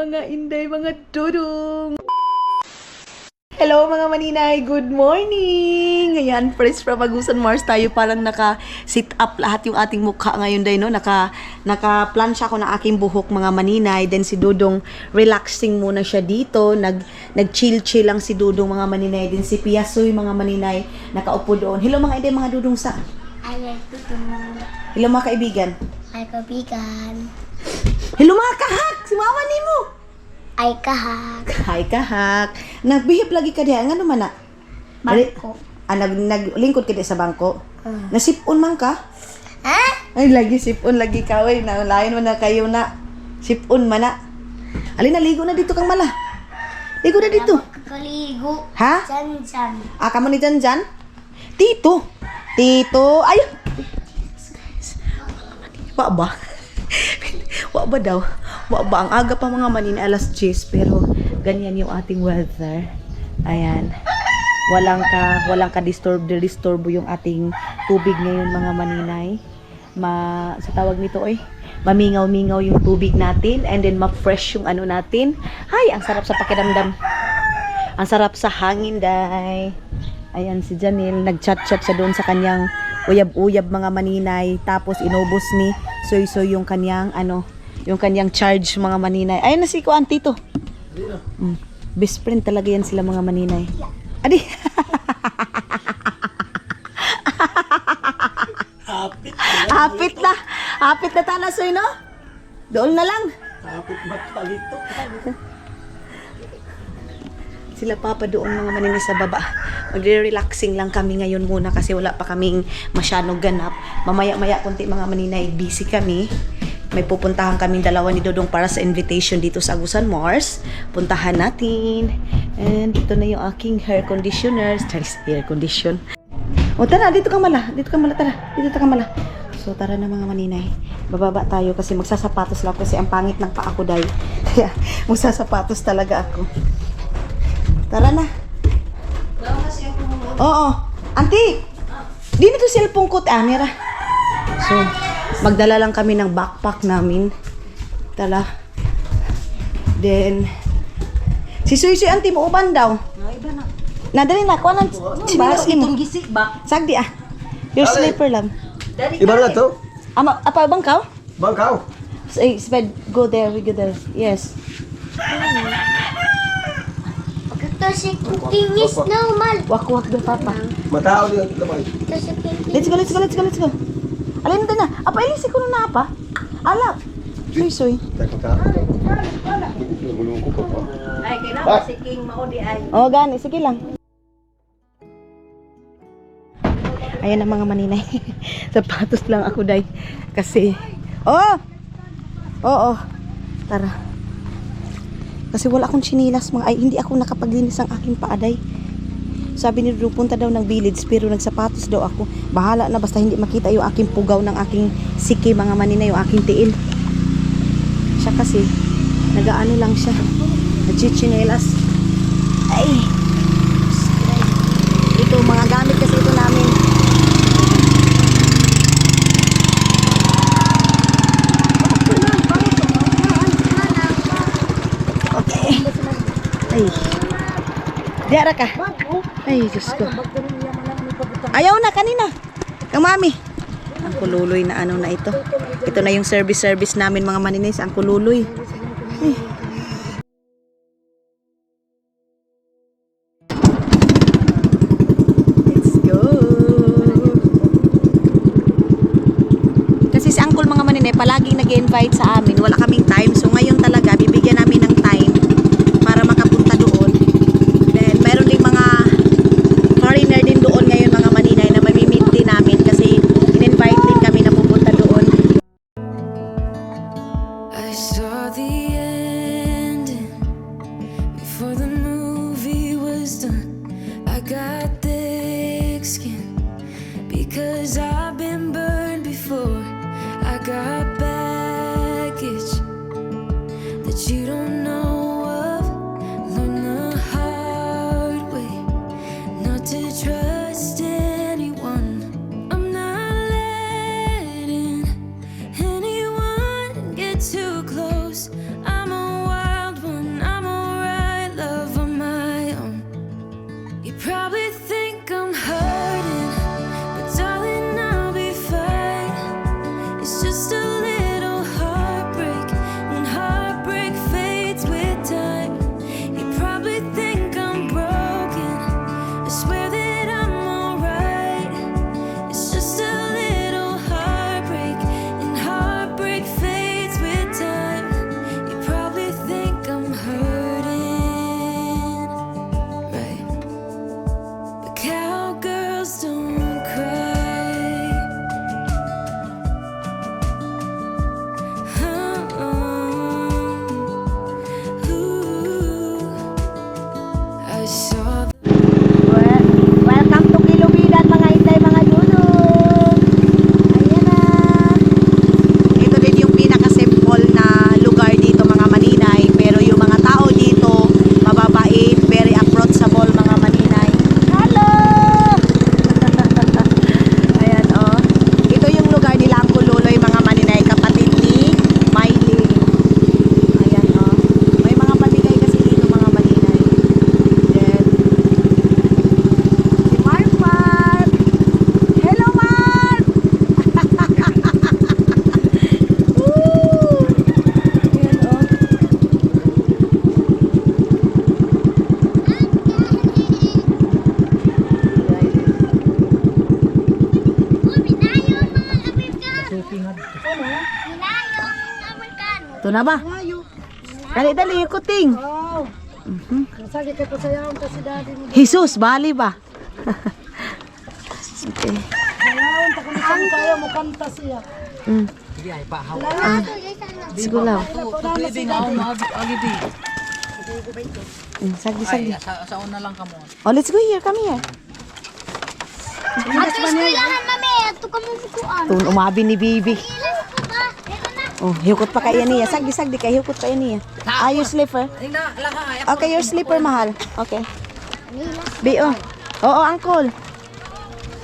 mga inday, mga dudong. Hello mga maninay, good morning! Ngayon, fresh from Agusan Mars tayo, parang naka-sit up lahat yung ating mukha ngayon day, no? Naka-plansya ko ng aking buhok mga maninay. Then si Dudong, relaxing muna siya dito. Nag-chill-chill lang si Dudong mga maninay. Then si Piasoy mga maninay, nakaupo doon. Hello mga inday, mga Dudong sa? Ay, Dudong. Hello mga kaibigan. Ay, kaibigan. Hello mga kahak! Si mama ni mo! Ay, kahak. Hi kahak! Nagbihip lagi ka diha. Nga naman na? Bangko. Naglingkod ka di sa bangko? Nasipon man ka? Ha? Ay, lagi sipon, lagi ka. Ay, lain mo na kayo na. Sipon man na. Alin, naligo na dito kang mala. Ligo na dito. Kaligo. Ha? San. Kamo ni Janjan? Tito. Tito. Ay! Wa ba? Wa ba daw? Wa ba? Ang aga pa mga manin, alas 10, pero ganyan yung ating weather. Ayan. Walang ka disturbo yung ating tubig ngayon mga maninay. Sa tawag nito mamingaw-mingaw yung tubig natin, and then ma-fresh yung ano natin. Ay, ang sarap sa pakiramdam. Ang sarap sa hangin, day. Ayan si Janelle, nag-chat-chat siya doon sa kanyang uyab-uyab mga maninay. Tapos inubos ni Soy-Soy yung kanyang yung kanyang charge mga maninay. Ayun na si Kuan Tito. Best friend talaga yan sila mga maninay. Adi. Hapit na. Hapit na tanasoy, no? Doon na lang. Hapit magpalito. Sila papa doon mga maninay sa baba. Magre-relaxing lang kami ngayon muna kasi wala pa kaming masyadong ganap. Mamaya-maya kunti mga maninay, busy kami. May pupuntahan kaming dalawa ni Dodong para sa invitation dito sa Agusan Mars. Puntahan natin. And dito na yung aking hair conditioner. Hair condition. O tara, dito ka mala. Dito ka mala, tara. Dito ka mala. So tara na mga maninay. Bababa tayo kasi magsasapatos lang kasi ang pangit ng paa ko dahil. Kaya magsasapatos talaga ako. Tara na. Oo. Auntie! Di na to cellphone ko. Mira. So, magdala lang kami ng backpack namin. Tala. Then, si Suy-Suy auntie mo uban daw. Iba na. Nadali na ko nang sinilas mo. gisik ba? Sagdi Your slipper lang. Iba na to? Apa bangkaw? Bangkaw. Say, go there, we go there. Yes. Ito si tingis na umal. Wak do papa. Matao din ito ba? Ito si tingis. Let's go. Alin din na. Apa ilisi ko na apa? Alap. Suy-Suy. Gulong ko pa. Ay, kailangan si King maudi ay. Oh, gani. Sige lang. Ayan na mga maninay. Sapatos lang ako, day. Kasi, Oo. Tara. Kasi wala akong chinilas. Hindi ako nakapaglinis ng aking paaday. Sabi ni Drew, punta daw ng village, pero nagsapatos daw ako. Bahala na, basta hindi makita yung aking pugaw ng aking siki, mga maninay, yung aking tiil. Siya kasi, nagaano lang siya. Nagchichinelas. Ay! Ito, mga gamit kasi ito namin. Okay. Ay. Diara ka. Ay, Diyos ko. Ayaw na kanina. Kang mami. Ang kululoy na na ito. Ito na yung service namin mga maninay. Ang kululoy. Ay. Let's go. Kasi si Uncle mga maninay palaging nag-invite sa amin. Wala kaming time. So ngayon talaga bibigyan namin ng time para makapunta doon. Then mayroon ding mga foreigner din doon ngayon mga maninay na mamimit din namin kasi in-invite din kami na pupunta doon. I saw the ending before the movie was done. I got thick skin because I've been burned before. I got baggage that you don't know of. Learn the hard way not to trust anyone. I'm not letting anyone get too close. I'm a wild Ito na ba? Dali, ikuting. Wow. Nasagi ka pa sayaw kasi daddy mo. Jesus, bali ba? Okay. Sayaw ta kung saan kaya mo kanta siya. Mm. Sige lang. Sagdi. Sa una lang ka mo. Oh, let's go here. Come here. Ato iskuyahan mami, ato ka mong bukuan. Tun umabi ni Bibi. Ilan ko ba? Meron na. Oh, hukot pa kaya niya. Sagdi kay hukot pa niya. Ah, your slipper. Okay, your slipper, mahal. Okay. Nilas. Bio. Oo, uncle.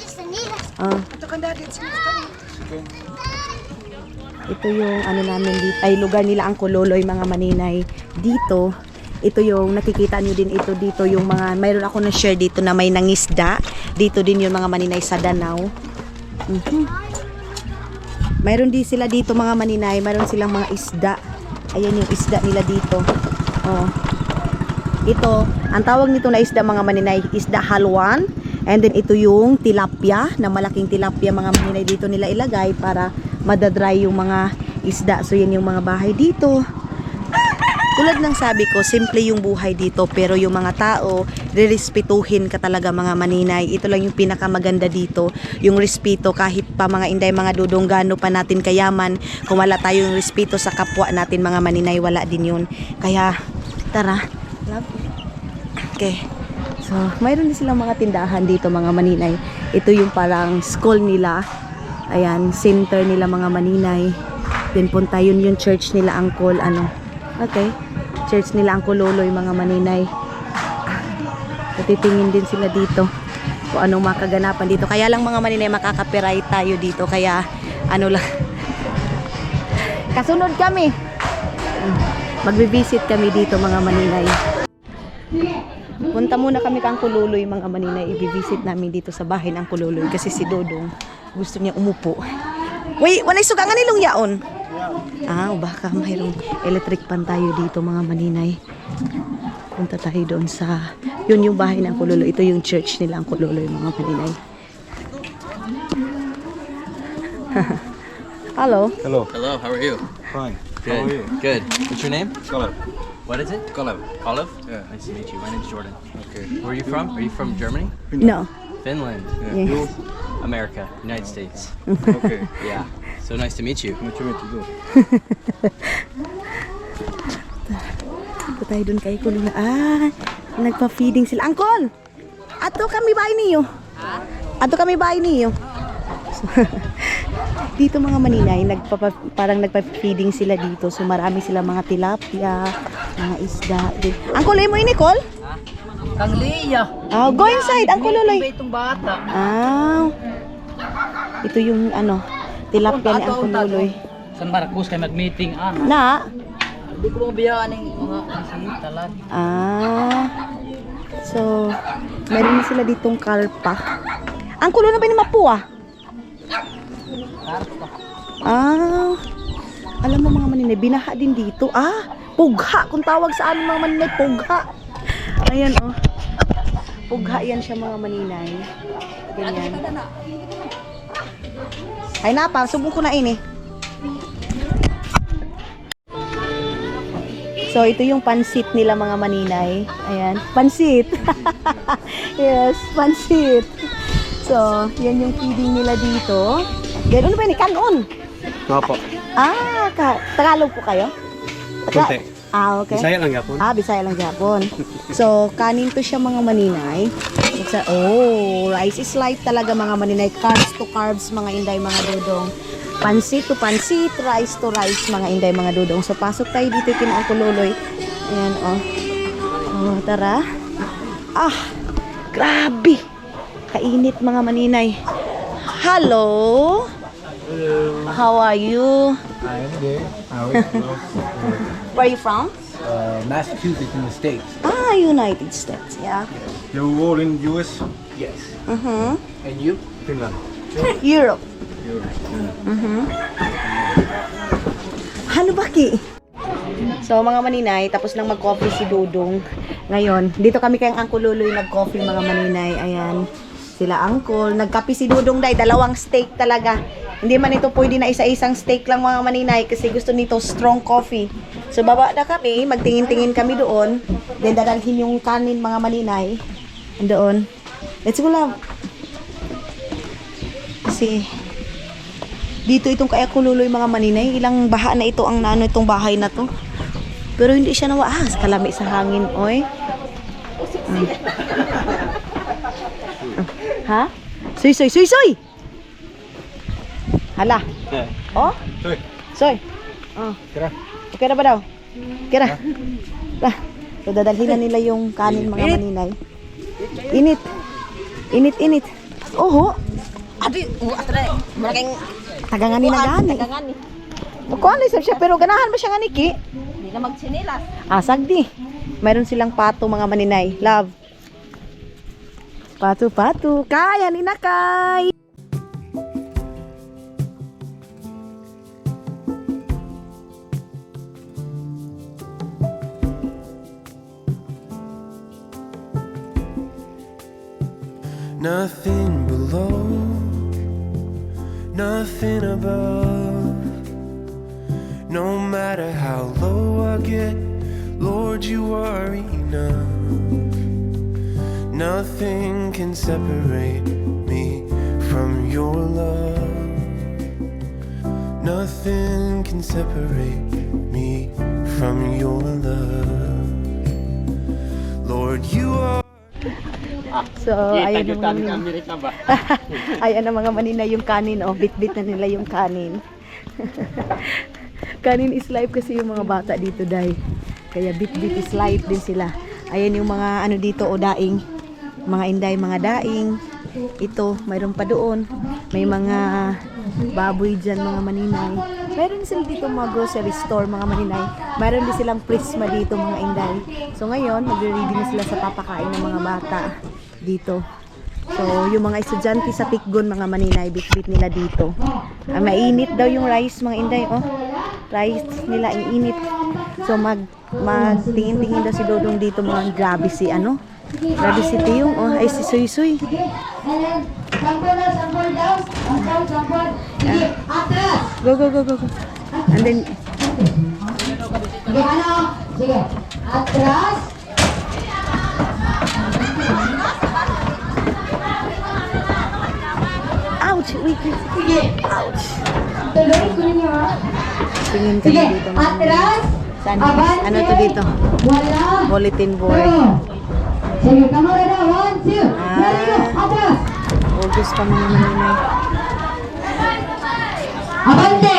Sa nilas. Oh. Ito yung ano namin dito, ay lugar nila ang Kuloloy, mga maninay. Dito, ito yung nakikita nyo din ito dito yung mga, mayroon ako na share dito na may nangisda. Dito din yung mga maninay sa Danau. Mayroon din sila dito mga maninay, mayroon silang mga isda. Ayan yung isda nila dito. Oh. Ito, ang tawag nito na isda mga maninay, isda halwan. And then ito yung tilapia, na malaking tilapia mga maninay dito nila ilagay para madadry yung mga isda. So yan yung mga bahay dito. Tulad ng sabi ko, simple yung buhay dito, pero yung mga tao, rerespetuhin ka talaga mga maninay. Ito lang yung pinakamaganda dito, yung respeto. Kahit pa mga inday, mga dudong, gaano pa natin kayaman, kung wala tayong respeto sa kapwa natin mga maninay, wala din yun. Kaya tara. Okay. So, mayroon din silang mga tindahan dito mga maninay. Ito yung parang school nila. Ayan, center nila mga maninay. Then punta yun yung church nila Angkol. Ano? Okay. Church nila Angkol Loloy mga maninay. Titingin din sila dito kung anong makaganapan dito. Kaya lang mga maninay, makaka-copyright tayo dito. Kaya ano lang. Kasunod kami. Magbe-visit kami dito mga maninay. Punta muna kami kang Kululoy mga maninay. I-visit namin dito sa bahay ng Kululoy kasi si Dodong gusto niya umupo. Wait, wanay sugangan nilong yaon? Ah, baka mayroong electric pan tayo dito mga maninay. Punta tayo doon sa, yun yung bahay ng Kululoy. Ito yung church nila ang Kululoy mga maninay. Hello. Hello. Hello, how are you? Fine. Good. How are you? Good. What's your name? Color. What is it? Color. Olive? Yeah. Nice to meet you. My name's Jordan. Okay. Where are you from? Are you from Germany? No. Finland? Yes. America? United States? Okay. Yeah. So nice to meet you. What you meant to do? Ito tayo dun kay Kulula. Ah, nagpa-feeding sila. Angkol! Ato kami bahay niyo. Ato kami bahay niyo. Dito mga maninay, parang nagpa-feeding sila dito. So marami sila mga tilapia, mga isda. Angkol, mo ini, Nicole? Kang Leia. Oh, go inside, Angkol Loloy. Itong bata. Ah. Ito yung ano, tilapia ni Angkol Loloy. San Marcos kay mag-meeting Na? Hindi ko mabiyaan ng mga talag. Ah. So, meron na sila ditong karpa. Angkol na ba ni Mapua? Ah. Alam mo mga maninay, binaha din dito. Ah, pugha. Kung tawag sa amin mga maninay, pugha. Ayan oh. Pugha yan siya mga maninay. Ganyan. Ay napa, subong ko na ini. So ito yung pansit nila mga maninay. Ayan, pansit. Yes, pansit. So, yan yung feeding nila dito. Ganoon ba ni kanon? Opo. Ah, Tagalog po kayo? Konti. Ah, okay. Bisaya lang yapon. Ah, Bisaya lang Japon. So, kanin to siya mga maninay. Oh, rice is life talaga mga maninay. Carbs to carbs mga inday mga dudong. Pansit to pansit, rice to rice mga inday mga dudong. So, pasok tayo dito kina Angkol Loloy. Ayan, oh. Oh, tara. Ah, grabe. Kainit mga maninay. Hello. How are you? I'm good. Where are you from? Massachusetts in the States. Ah, United States. Yeah. You're all in US? Yes. Mhm. And you? Finland. Europe. Ano ba ki? So mga maninay, tapos lang mag-coffee si Dudong. Ngayon, dito kami kayang Angkol Loloy nag-coffee mga maninay. Ayan. Sila uncle. Nagkape si Dudong day. 2 steak talaga. Hindi man ito pwede na isa-isang steak lang mga maninay kasi gusto nito strong coffee. So baba na kami. Magtingin-tingin kami doon. Then dadalhin yung kanin mga maninay. Doon. Let's go love. Kasi dito itong kaya kululoy mga maninay. Ilang baha na ito ang naano itong bahay na to. Pero hindi siya nawaas. Kalami sa hangin. Oy. Ha? Soy, soy, soy, soy! Hala. Oh? Soy. Soy. Oh. Tara. Okay na ba daw? Okay na. So, dadalhin na nila yung kanin mga maninay. Init. Init, init. Oho. Adi, malaking tagangani na gani. Tagangani. Kuha siya, pero ganahan mo siya nga niki. Hindi na magsinilas. Asag di. Mayroon silang pato mga maninay. Love. Pato-pato. Kaya ni Nakay. Nothing below, nothing above. No matter how low I get, Lord, you are enough. Nothing can separate me from your love. Nothing can separate me from your love. Lord, you are. So, ayan ang mga ayan ang mga manina yung kanin. Oh, bit-bit na nila yung kanin. Kanin is life kasi yung mga bata dito, day. Kaya bit-bit is life din sila. Ayan yung mga ano dito, o daing. Mga inday, mga daing. Ito, mayroon pa doon. May mga baboy dyan, mga maninay. Mayroon sila dito mga grocery store, mga maninay. Mayroon din silang prisma dito, mga inday. So ngayon, magre-ready na sila sa papakain ng mga bata dito. So, yung mga estudyante sa Tikgon, mga maninay, bit-bit nila dito. Mainit daw yung rice, mga inday, oh. Rice nila, ang init. So, magtingin-tingin daw si Dodong dito, mga grabe si, ano? Grabe si Tiyong, oh, ay si Suy-Suy. Go, go, go, go, go. And then, Sige, ano? Sige. Atras. ouch! Wait, wait. Sige. Ouch! Tuloy ko ninyo. Tingin kami Sige. dito, mga Atras. Saan? Abante. Ano to dito? Wala. Bulletin board. Sige, kamera na. 1, 2. Atras. August pa mga maninay. Abante.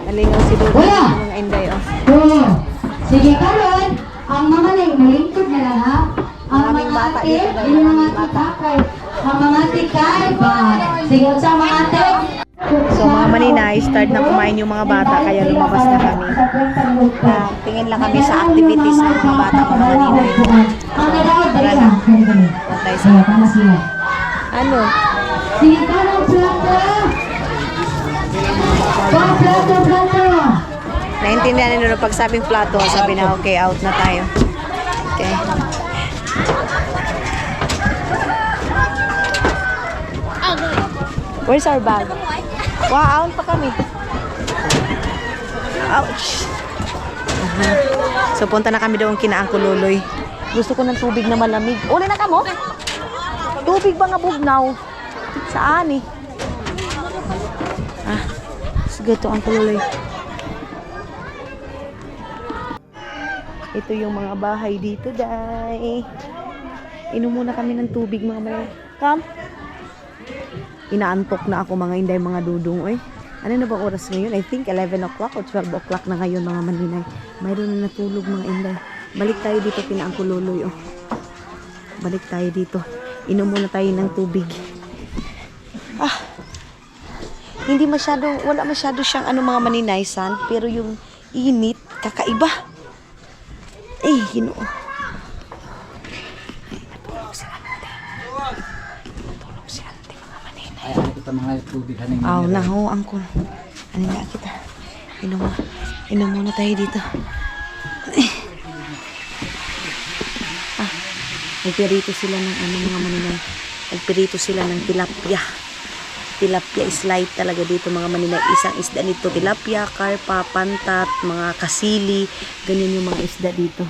Nalingaw si Dodong, Wala. mga inday, oh. Oo. Sige, karon. Ang mga malingkod na lang, ha? Ang Maraming mga bata ate, dito, guys. yung mga Maraming bata. tikakay. Ang mga tikay ba? Sige, sa mga ate. So mga maninay, start na kumain yung mga bata, kaya lumabas na kami. Tingin lang kami sa activities ng mga bata, mga maninay. Ang nadaod, Para dali na. ka. Dali. Patay sa... Sige, para sila. Ano? Sige, karong plato. Plato. Naintindihan nila pag sabing plato, sabi na okay, out na tayo. Okay. Where's our bag? Wow, out pa kami. Ouch. So punta na kami doon kina Uncle Luloy. Gusto ko ng tubig na malamig. Uli na ka mo? Tubig ba nga bugnaw? Saan eh? Ah, sige to Uncle Luloy. Ito yung mga bahay dito, day. Inom muna kami ng tubig, mga malay. Come. Inaantok na ako, mga inday, mga dudong. Oy. Ano na ba oras ngayon? I think 11 o'clock o 12 o'clock na ngayon, mga maninay. Mayroon na natulog, mga inday. Balik tayo dito, kina Uncle Luloy, oh. Balik tayo dito. Inom muna tayo ng tubig. Ah. Hindi masyado, wala masyado siyang ano, mga maninay, san. Pero yung init, kakaiba. Eh, Ginoo. Ay, natulog si ate. Natulog si ate, mga maninay. Ay, ano kita mga tubig haning. Aw, naho, angkol. Ano nga kita? Inom muna tayo dito. Ah, nagperito sila ng ano, mga maninay. Nagpirito sila ng tilapia. Tilapia is light talaga dito mga maninay. Isang isda nito, tilapia, karpa, pantat, mga kasili. Ganyan yung mga isda dito.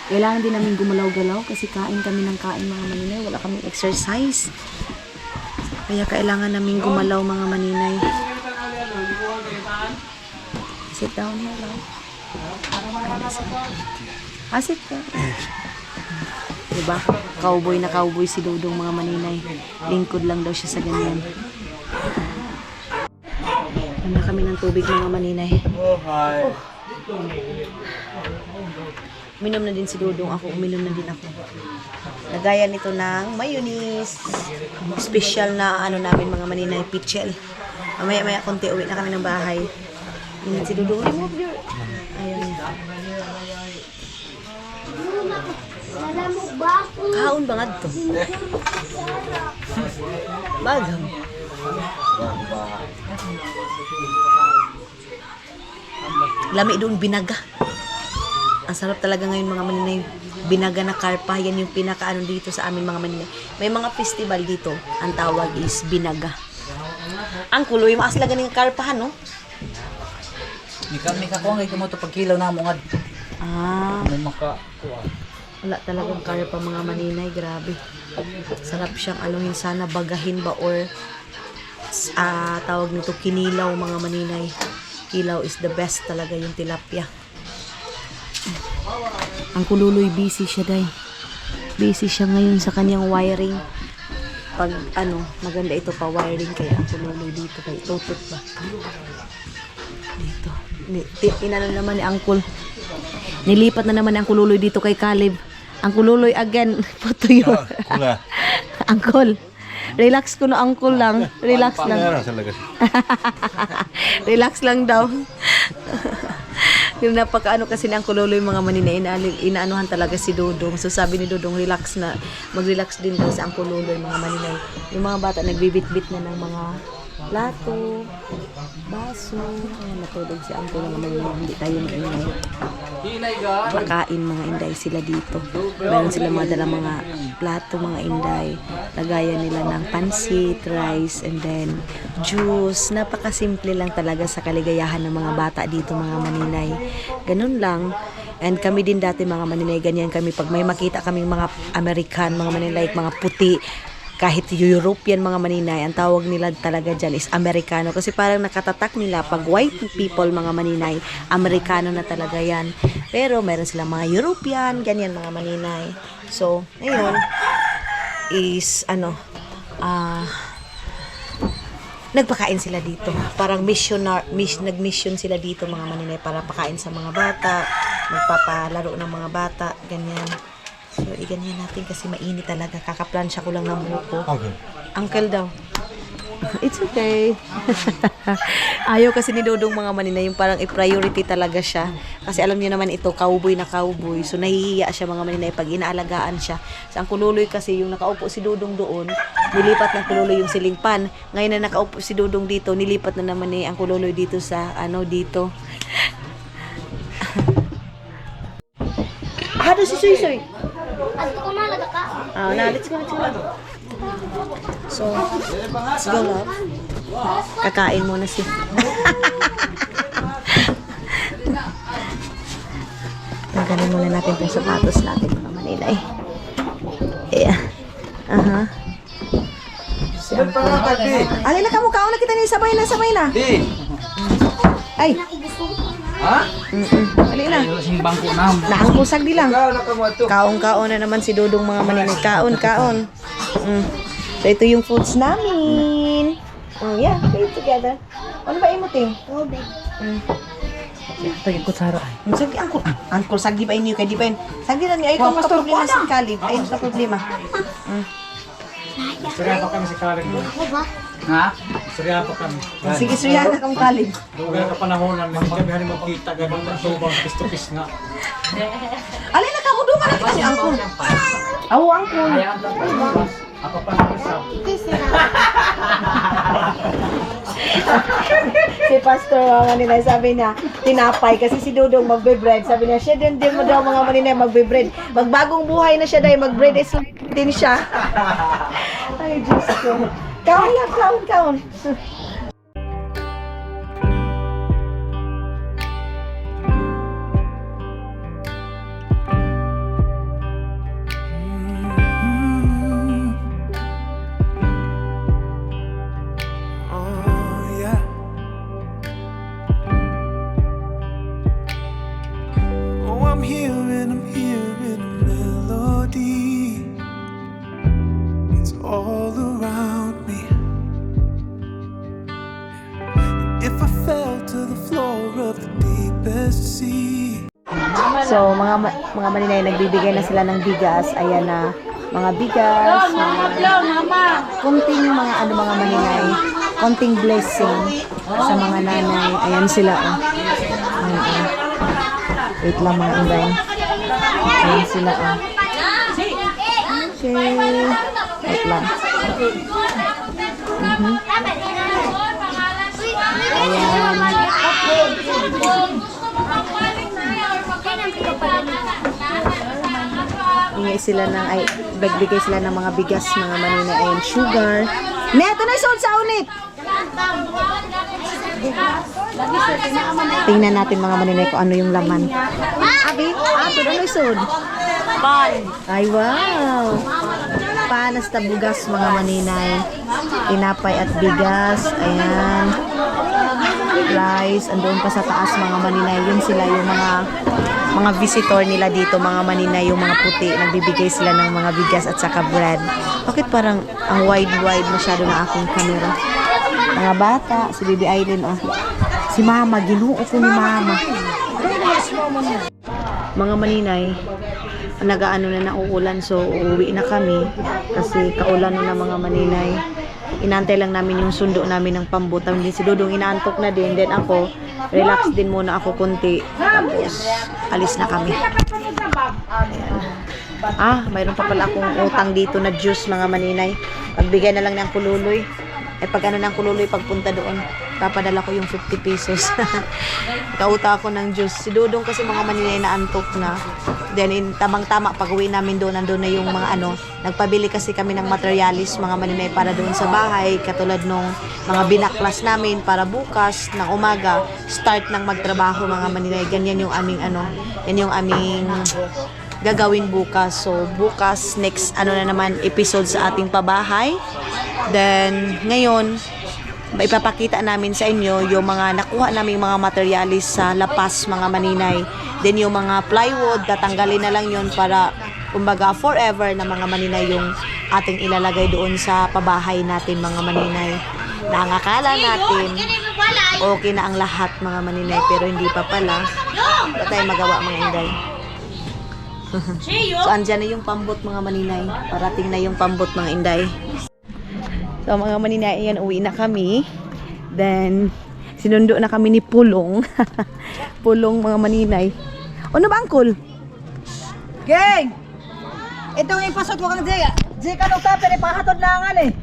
Kailangan din namin gumalaw-galaw kasi kain kami ng kain mga maninay. Wala kaming exercise. Kaya kailangan namin gumalaw mga maninay. Sit down here, love. Sit down. Diba? Cowboy na cowboy si Dudong mga maninay. Lingkod lang daw siya sa ganyan. Handa kami ng tubig mga maninay. Oh, hi. Uminom na din si Dudong. Ako, uminom na din ako. Lagayan nito ng mayonnaise. Special na ano namin mga maninay, pichel. Maya konti uwi na kami ng bahay. Yun si Dudong. Remove your... Ayun. Alam mo ba ako? Kaon ba nga to? Bagang. Lami doon binaga. Ang sarap talaga ngayon mga maninay. Binaga na karpa. Yan yung pinakaano dito sa amin mga maninay. May mga festival dito. Ang tawag is binaga. Ang kuloy, maaslaga ng karpahan, no? May kakuha ngayon mo ito pag kilaw na mo nga. Ah, May makakuha. wala talagang karpa mga maninay. Grabe. Sarap siyang anuhin sana, bagahin ba or tawag nito kinilaw mga maninay. Kilaw is the best talaga yung tilapia. Ang kululoy busy siya day. Busy siya ngayon sa kanyang wiring. Pag ano, maganda ito pa wiring kaya ang kululoy dito kay tutot ba. Dito. Inano naman ni Uncle. Nilipat na naman ang kululoy dito kay Caleb. Ang kululoy again. Photo yun. Uncle. Relax ko na Uncle lang. Relax lang. Relax lang daw. Yung napakaano kasi ng kululoy mga maninay, inaanuhan talaga si Dudong. So sabi ni Dudong, relax na. Mag-relax din daw sa ang kululoy mga maninay. Yung mga bata nagbibit-bit na ng mga plato, baso. Ayan, natulog si Uncle mga maninay. Hindi tayo maingay. Makain mga inday sila dito. Meron sila mga dala mga plato, mga inday. Lagayan nila ng pansit, rice, and then juice. Napakasimple lang talaga sa kaligayahan ng mga bata dito mga maninay. Ganun lang. And kami din dati mga maninay, ganyan kami. Pag may makita kaming mga American, mga maninay, mga puti, kahit European mga maninay, ang tawag nila talaga dyan is Amerikano. Kasi parang nakatatak nila, pag white people mga maninay, Amerikano na talaga yan. Pero meron silang mga European, ganyan mga maninay. So, ngayon, is, nagpakain sila dito. Parang nag-mission sila dito mga maninay para pakain sa mga bata, magpapalaro ng mga bata, ganyan. So, iganyan natin kasi mainit talaga. Kakaplansya ko lang ng buko. Uncle. Uncle daw. It's okay. Ayaw kasi ni Dudong mga maninay, yung parang i-priority talaga siya. Kasi alam niyo naman ito, cowboy na cowboy. So, nahihiya siya mga maninay pag inaalagaan siya. So, ang kululoy kasi, yung nakaupo si Dudong doon, nilipat ng kululoy yung silingpan. Ngayon na nakaupo si Dudong dito, nilipat na naman ang kululoy dito sa, dito. Hado si Suy-Suy. At ko na laga ka. Let's go. So, let's go, love. Kakain muna siya. Tanggalin muna natin itong sapatos natin mga manilay. Yeah. Alin na kamukha na kita ni sabay na. Ay. Ha? Alin na. Sing bangko na. Naangkusag di lang. Kaon-kaon na naman si Dudong mga maninay. Kaon. So, ito yung foods namin. Yeah, play it together. Ano ba imuting? Tubig. Ito yung kutsara. Sagdi, Uncle, sagdi ba inyo? Kaya di ba yun? Sagdi na niya. Ay, kung problema si Caleb. Ay, sa problema. Serya pa kami sa Caleb. Ako ba? Ha? Serya pa kami. Sige, suryahan na kang Caleb. Doon ka panahonan, hindi kami halimang magkita, ganun na subang, pis-to-pis nga. Alin na ka, huduman na kita ni Uncle. Uncle. Si Pastor mga maninay, sabi niya, tinapay kasi si Dudong magbe-bread. Sabi niya, siya din mo daw mga maninay magbe-bread. Magbagong buhay na siya dahil mag-bread is din siya. Ay, Diyos ko. Kaon lang, kaon. Oh, yeah. Oh, I'm hearing a melody. It's all around me. If I fell to the floor of the deepest sea. So, mga maninay, nagbibigay na sila ng bigas. Ayan na, mga bigas, konting mga mga maninay, konting blessing sa mga nanay. Ayan sila, oh. Ayan, oh. Wait lang mga inday. Ayan sila, oh. Okay. Wait lang. Ingay sila ng, ay, nagbigay sila ng mga bigas, mga manina, and sugar. Neto na isod sa unit! Tingnan natin mga manina kung ano yung laman. Abi, ito na isod. Pan! Ay, wow! Panas na bugas mga maninay. Tinapay at bigas. Ayan. Rice. Andoon pa sa taas mga maninay. Yun sila yung mga visitor nila dito, mga maninay, yung mga puti. Nagbibigay sila ng mga bigas at saka bread. Bakit parang ang wide masyado na aking camera? Mga bata, si Baby Aileen, oh. Si Mama, ginuo ko ni Mama. Mga maninay, nagaano na nauulan, so uuwi na kami kasi kaulan na mga maninay. Inantay lang namin yung sundo namin ng pambutang din. Si Dudong inaantok na din. Then ako, relax din muna ako konti. Tapos, alis na kami. Ayan. Mayroon pa pala akong utang dito na juice mga maninay. Pagbigay na lang ng kululoy. Pag ano ng kululoy, pagpunta doon, papadala ko yung 50 pesos. Kauta ako ng juice. Si Dudong kasi mga maninay na antok na. Then, tamang-tama, pag uwi namin doon, nandun na yung mga nagpabili kasi kami ng materialis, mga maninay, para doon sa bahay, katulad nung mga binaklas namin para bukas ng umaga, start ng magtrabaho, mga maninay. Ganyan yung aming, yan yung aming gagawin bukas. So, bukas, next, na naman, episode sa ating pabahay. Then, ngayon, ipapakita namin sa inyo yung mga nakuha namin mga materialis sa lapas, mga maninay. Then yung mga plywood, tatanggalin na lang yun para kumbaga forever na mga maninay yung ating ilalagay doon sa pabahay natin, mga maninay. Nangakala natin okay na ang lahat, mga maninay, pero hindi pa pala. Wala tayong magawa, mga inday. So andyan na yung pambot, mga maninay. Parating na yung pambot, mga inday. So mga maninay, ayan, uwi na kami. Then sinundo na kami ni Pulong. Pulong, mga maninay. Ano ba, Uncle? Gang! Itong ipasot mo kang Jay. Jay ka nung tupper, ipahatod langan eh.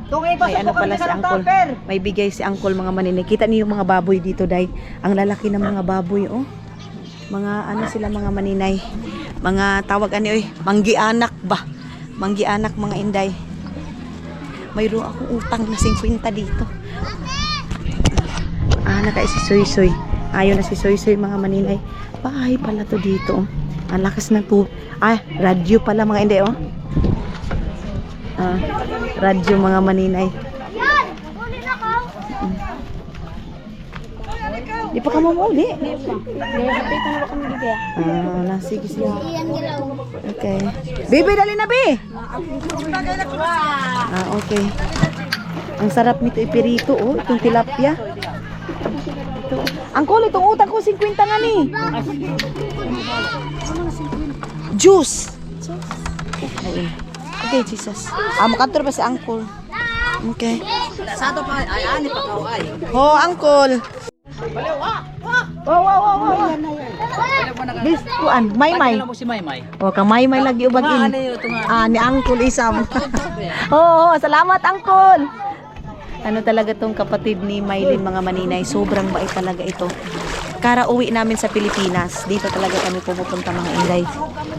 Itong May ipasot mo kang pala si Jay ka nung Uncle. tupper. May bigay si Uncle, mga maninay. Kita niyo yung mga baboy dito, day. Ang lalaki ng mga baboy, oh. Mga sila, mga maninay. Mga tawag manggianak ba? Manggianak, mga inday. Mayroon akong utang na 50 dito. Si Soy-Soy. Ayaw na si Soy-Soy, mga maninay. Bahay pala to dito. Ang lakas ng radyo pala, mga inday, oh. Radyo, mga maninay. Di pa ka mamuli. Sige. Okay. Baby, dali na, Bi. Okay. Ang sarap nito, ipirito, oh. Itong tilapia. Angkol, itong utang ko 50 nga ni. Juice. Okay, Jesus. Makatur ba si Angkol? Okay. Sato pa, ani pa kaway. Angkol. Wow. Bis, kuan, Maymay. Alam mo si Maymay. O, kang Maymay lagi ubag Tunga, in. ano yun, tunga. Ni Uncle Isam. Oo, salamat Uncle. Ano talaga tong kapatid ni Mylene mga maninay, sobrang bait talaga ito. Kara uwi namin sa Pilipinas, dito talaga kami pumupunta mga inday.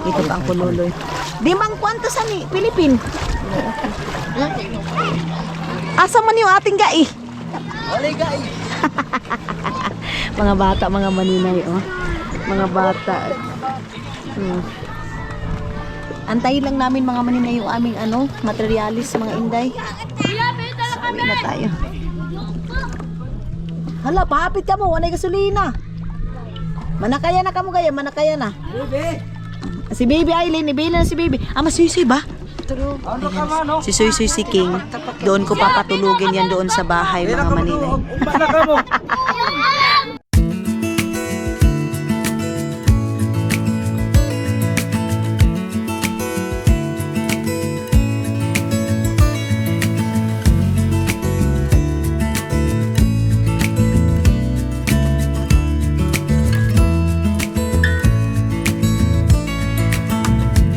Dito pa ang kululoy. Di mang kwanto sa ni Pilipin. Asa man yung ating gai? Mga bata, mga maninay, oh. Mga bata. Antayin lang namin mga maninay yung aming materialis mga inday. Sabi na tayo. Hala, pahapit ka mo, wanay gasolina. Manakaya na ka mo gaya, manakaya na. Si Baby Aileen, ibili na si Baby. Masuy-suy ba? Si Suy-Suy si King. Doon ko papatulugin yan doon sa bahay mga maninay.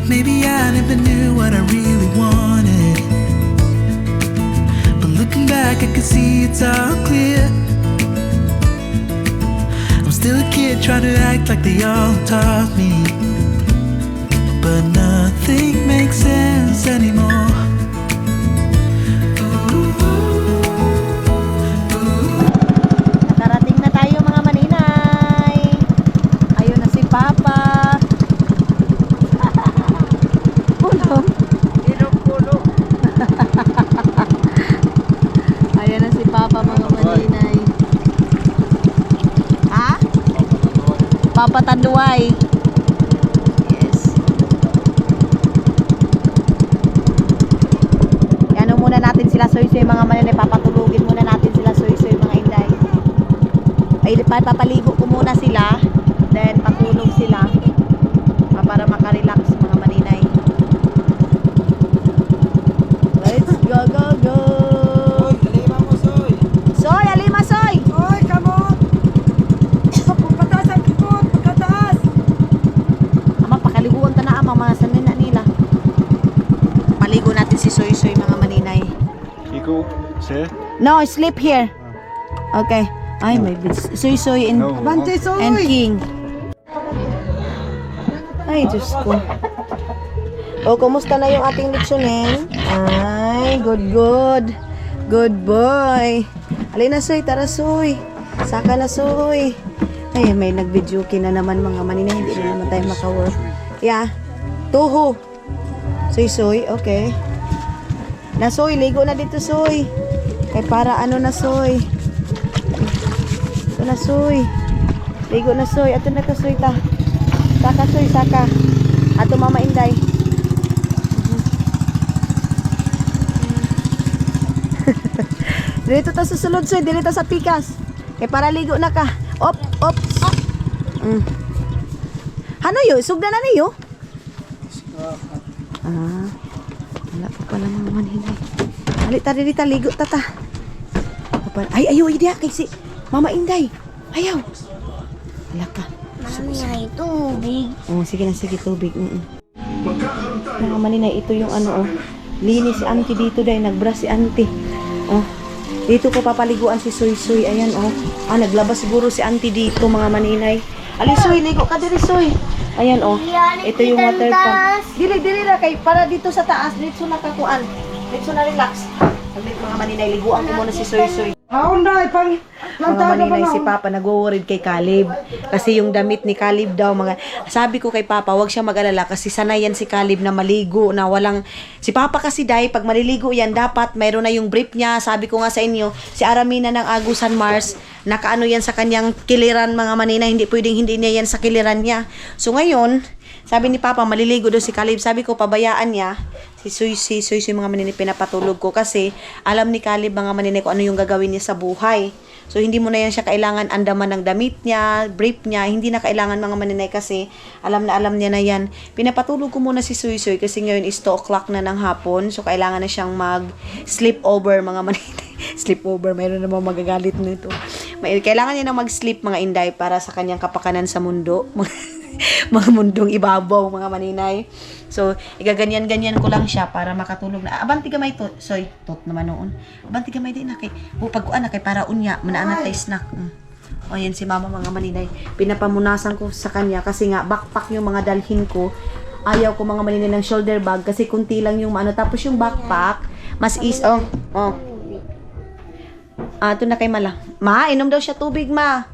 Maybe I never knew what I really wanted, but looking back I can see it's all clear. I'm still a kid trying to act like they all taught me, but nothing makes sense anymore. Nakarating na tayo mga maninay. Ayun na si Papa. Ayan na si Papa mga maninay. Ha? Papa Tanduay. Yes. Ano muna natin sila soy-soy mga maninay. Papatulugin muna natin sila soy-soy mga inday. Ay, papaligo ko muna sila. Then patulog sila. Para makarelax mga maninay. Let's go, go, go! Soy, alima soy! Oy, kamo! Pagkataas ang kikot, pagkataas! Ama, pakaliguan ta na ama, mga sanin na nila. Maligo natin si Soy Soy mga maninay. Kiko, sir? No, sleep here. Okay. Ay, may bits. Soy Soy and, Bante, soy! and King. Ay, Diyos ko. O, kumusta na yung ating leksyonin? Ay, good, good. Good boy. Alin na, Soy. Tara, Soy. Saka na, Soy. Ay, may nag-video na naman mga maninay. Hindi na naman tayo maka-work. Yeah. Tuho. Soy, Soy. Okay. Na, Soy. Ligo na dito, Soy. Kay para ano na, Soy. Ito na, Soy. Ligo na, Soy. Ato na ka, Soy, ta. Saka, Soy. Saka. Ato, Mama Inday. Dito ta susulod, Soy. Dito sa pikas. Kay para ligo na ka. Op, op. Ano yun? Sugda na niyo? Wala pa pala mga maninay. Halit ta dito, ligo ta ta. Ay, ayaw, idea kay si Mama Inday. Ayaw. Wala ka. Mami, ay tubig. Oh, sige na, sige, tubig. Mga maninay, ito yung linis si auntie dito dahil nagbrush si auntie. Oh, dito ko papaliguan si Soy Soy. Ayan, oh. Naglabas siguro si auntie dito, mga maninay. Ali, Soy, ligo ka diri, Soy. Ayan, oh. Ito yung water pump. Dili na kay para dito sa taas, dito na kakuan. Dito na relax. Saglit, mga maninay, liguan ko muna si Soy Soy. Haunday, pang... Mga maninay, si Papa nag-worried kay Caleb. Kasi yung damit ni Caleb daw, sabi ko kay Papa, wag siya mag-alala kasi sanay yan si Caleb na maligo, na walang, si Papa kasi dahil pag maliligo yan, dapat mayroon na yung brief niya. Sabi ko nga sa inyo, si Aramina ng Agusan Mars, nakaano yan sa kanyang kiliran mga maninay, hindi pwedeng hindi niya yan sa kiliran niya. So ngayon, sabi ni Papa, maliligo daw si Caleb. Sabi ko, pabayaan niya. Si Soy mga maninay, pinapatulog ko kasi alam ni Caleb mga maninay kung ano yung gagawin niya sa buhay. So, hindi mo na yan siya kailangan andaman ng damit niya, brief niya. Hindi na kailangan mga maninay kasi alam niya na yan. Pinapatulog ko muna si Soy kasi ngayon is 2 o'clock na ng hapon. So, kailangan na siyang mag-sleep over mga maninay. Sleep over, mayroon namang magagalit nito. Kailangan niya na mag-sleep mga inday para sa kanyang kapakanan sa mundo. mga mundong ibabaw, mga maninay. So, igaganyan-ganyan ko lang siya para makatulog na. Abanti gamay to. Soy, tot naman noon. Abanti gamay din na kay. Pagkuan na kay para unya, manaan tay snack. O yan si mama, mga maninay. Pinapamunasan ko sa kanya kasi nga backpack yung mga dalhin ko. Ayaw ko mga maninay ng shoulder bag kasi kunti lang yung ano. Tapos yung backpack, mas ito na kay Mala. Ma, inom daw siya tubig, ma.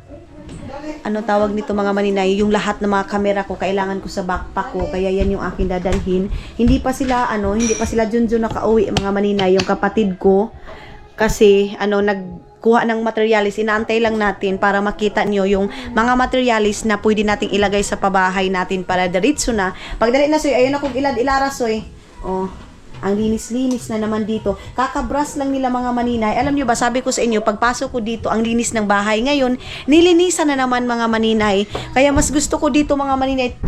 Ano tawag nito mga maninay? Yung lahat ng mga kamera ko, kailangan ko sa backpack ko. Kaya yan yung aking dadalhin. Hindi pa sila Junjun nakauwi, mga maninay. Yung kapatid ko. Kasi, nagkuha ng materialis. Inaantay lang natin para makita nyo yung mga materialis na pwede nating ilagay sa pabahay natin para diretso na. Pagdali na, soy, ayun akong ilad-ilara, soy. Oh. Ang linis-linis na naman dito. Kakabras lang nila mga maninay. Alam nyo ba, sabi ko sa inyo, pagpasok ko dito, ang linis ng bahay. Ngayon, nilinisan na naman mga maninay. Kaya mas gusto ko dito mga maninay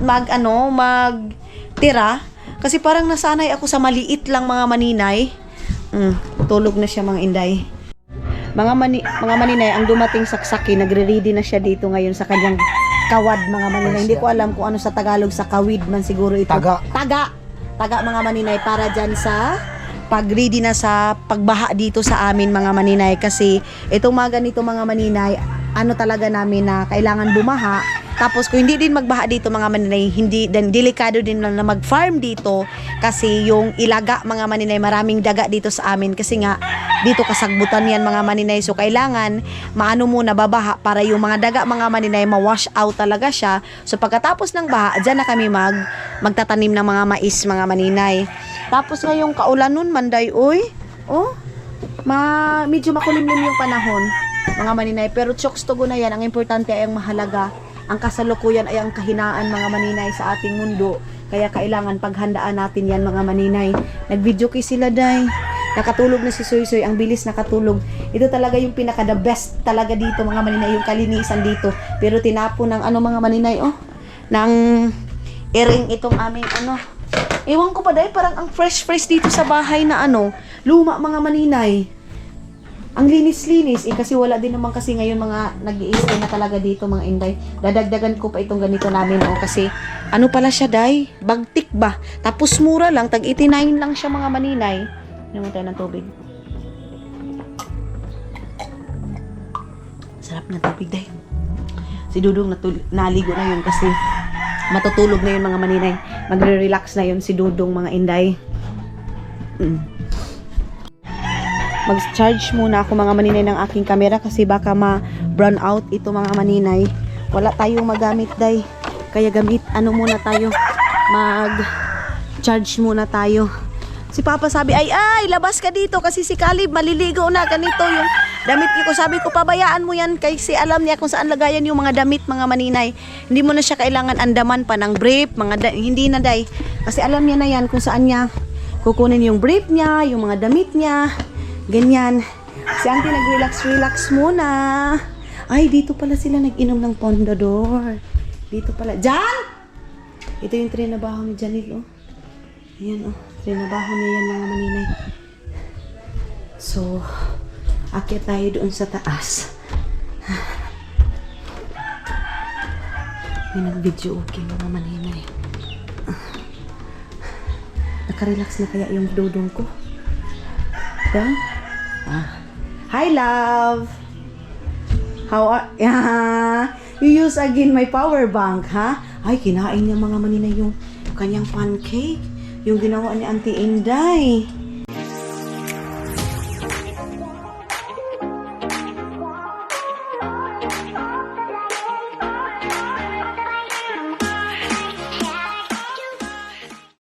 magtira. Kasi parang nasanay ako sa maliit lang mga maninay. Tulog na siya mga inday. Mga maninay, ang dumating saksaki, nagre-ready na siya dito ngayon sa kanyang kawad mga maninay. Hindi ko alam kung ano sa Tagalog, sa kawid man siguro ito. Taga mga maninay para dyan sa pag-ready na sa pagbaha dito sa amin mga maninay. Kasi itong mga ganito mga maninay, talaga namin na kailangan bumaha. Tapos kung hindi din magbaha dito mga maninay, delikado din na mag-farm dito. Kasi yung ilaga mga maninay, maraming daga dito sa amin. Kasi nga dito kasagbutan yan mga maninay. So kailangan muna babaha para yung mga daga mga maninay ma-wash out talaga siya. So pagkatapos ng baha, dyan na kami magtatanim ng mga mais mga maninay. Tapos ngayong kaulan nun manday, medyo makulimlim yung panahon mga maninay. Pero chokes to go na yan. Ang importante ay ang mahalaga. Ang kasalukuyan ay ang kahinaan mga maninay sa ating mundo. Kaya kailangan paghandaan natin yan mga maninay. Nag-video kay sila day. Nakatulog na si Soy Soy. Ang bilis nakatulog. Ito talaga yung pinaka the best talaga dito mga maninay. Yung kalinisan dito. Pero tinapo ng mga maninay ng airing itong aming Ewan ko pa day. Parang ang fresh dito sa bahay na luma mga maninay. Ang linis-linis, kasi wala din naman kasi ngayon mga nag-i-stay na talaga dito mga inday. Dadagdagan ko pa itong ganito namin kasi pala siya day, bagtik ba? Tapos mura lang, tag 89 lang siya mga maninay. Naman tayo ng tubig. Sarap ng tubig day. Si Dudong naligo na yun kasi matutulog na yun mga maninay. Magre-relax na yun si Dudong mga inday. Mag-charge muna ako mga maninay ng aking camera kasi baka ma-brown out ito mga maninay. Wala tayong magamit day. Kaya muna tayo. Mag-charge muna tayo. Si Papa sabi, ay, labas ka dito kasi si Caleb maliligo na. Ganito yung damit ko. Sabi ko, pabayaan mo yan kasi alam niya kung saan lagayan yung mga damit mga maninay. Hindi mo na siya kailangan andaman pa ng brief. Hindi na day. Kasi alam niya na yan kung saan niya kukunin yung brief niya, yung mga damit niya. Ganyan. Si auntie nag-relax muna. Ay, dito pala sila nag-inom ng Pondador. Dito pala. Jan! Ito yung trinabaho ni Janil, Ayan, trinabaho niya yan mga maninay. So, akyat tayo doon sa taas. May nag-video okay mga maninay. Nakarelax na kaya yung dudong ko. Hi, love. How are... You use again my power bank, ha? Ay, kinain niya mga maninay yung kanyang pancake. Yung ginawa ni Auntie Inday.